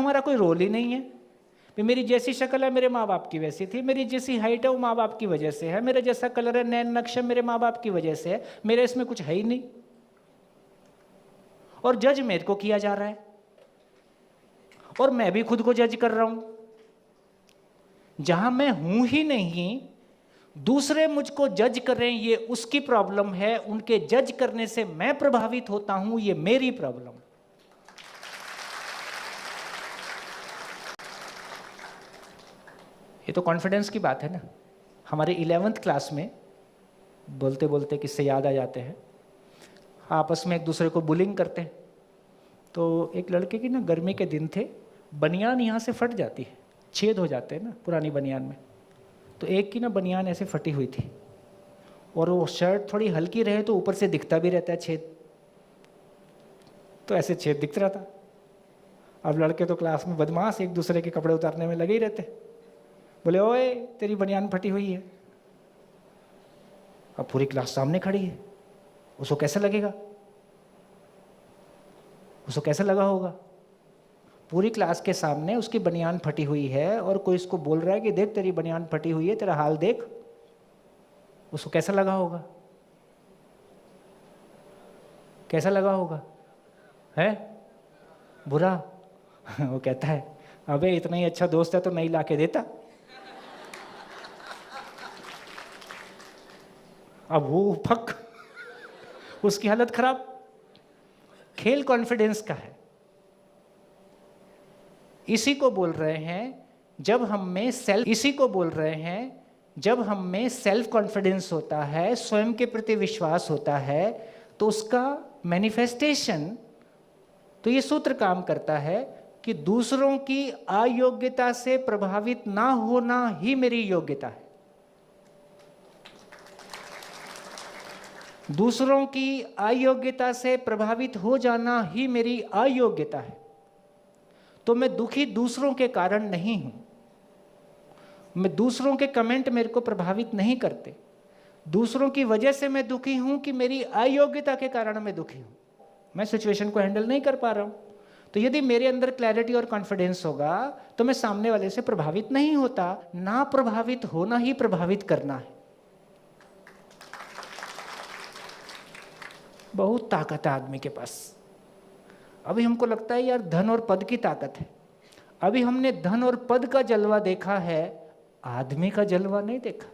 हमारा कोई रोल ही नहीं है। मेरी जैसी शक्ल है मेरे माँ बाप की वैसी थी, मेरी जैसी हाइट है वो माँ बाप की वजह से है, मेरा जैसा कलर है नैन नक्श मेरे माँ बाप की वजह से है, मेरे इसमें कुछ है ही नहीं। और जज मेरे को किया जा रहा है और मैं भी खुद को जज कर रहा हूं। जहां मैं हूं ही नहीं, दूसरे मुझको जज कर रहे हैं, ये उसकी प्रॉब्लम है। उनके जज करने से मैं प्रभावित होता हूं, ये मेरी प्रॉब्लम। ये तो कॉन्फिडेंस की बात है ना। हमारे 11th क्लास में बोलते बोलते किससे याद आ जाते हैं, आपस में एक दूसरे को बुलिंग करते हैं। तो एक लड़के की ना गर्मी के दिन थे, बनियान यहाँ से फट जाती है, छेद हो जाते हैं ना पुरानी बनियान में। तो एक की ना बनियान ऐसे फटी हुई थी और वो शर्ट थोड़ी हल्की रहे तो ऊपर से दिखता भी रहता है छेद, तो ऐसे छेद दिख रहा था। अब लड़के तो क्लास में बदमाश एक दूसरे के कपड़े उतारने में लगे ही रहते, बोले ओए तेरी बनियान फटी हुई है। अब पूरी क्लास सामने खड़ी है, उसको कैसे लगेगा, उसको कैसे लगा होगा? पूरी क्लास के सामने उसकी बनियान फटी हुई है और कोई इसको बोल रहा है कि देख तेरी बनियान फटी हुई है, तेरा हाल देख। उसको कैसा लगा होगा? कैसा लगा होगा? है बुरा। वो कहता है अबे इतना ही अच्छा दोस्त है तो नहीं ला के देता। अब वो फक, उसकी हालत खराब। खेल कॉन्फिडेंस का है। इसी को बोल रहे हैं जब हम में सेल्फ कॉन्फिडेंस होता है, स्वयं के प्रति विश्वास होता है, तो उसका मैनिफेस्टेशन, तो ये सूत्र काम करता है कि दूसरों की अयोग्यता से प्रभावित ना होना ही मेरी योग्यता है। दूसरों की अयोग्यता से प्रभावित हो जाना ही मेरी अयोग्यता है। तो मैं दुखी दूसरों के कारण नहीं हूं, मैं दूसरों के कमेंट मेरे को प्रभावित नहीं करते। दूसरों की वजह से मैं दुखी हूं कि मेरी अयोग्यता के कारण मैं दुखी हूं, मैं सिचुएशन को हैंडल नहीं कर पा रहा हूं। तो यदि मेरे अंदर क्लैरिटी और कॉन्फिडेंस होगा तो मैं सामने वाले से प्रभावित नहीं होता। ना प्रभावित होना ही प्रभावित करना है। बहुत ताकत है आदमी के पास। अभी हमको लगता है यार धन और पद की ताकत है, अभी हमने धन और पद का जलवा देखा है, आदमी का जलवा नहीं देखा।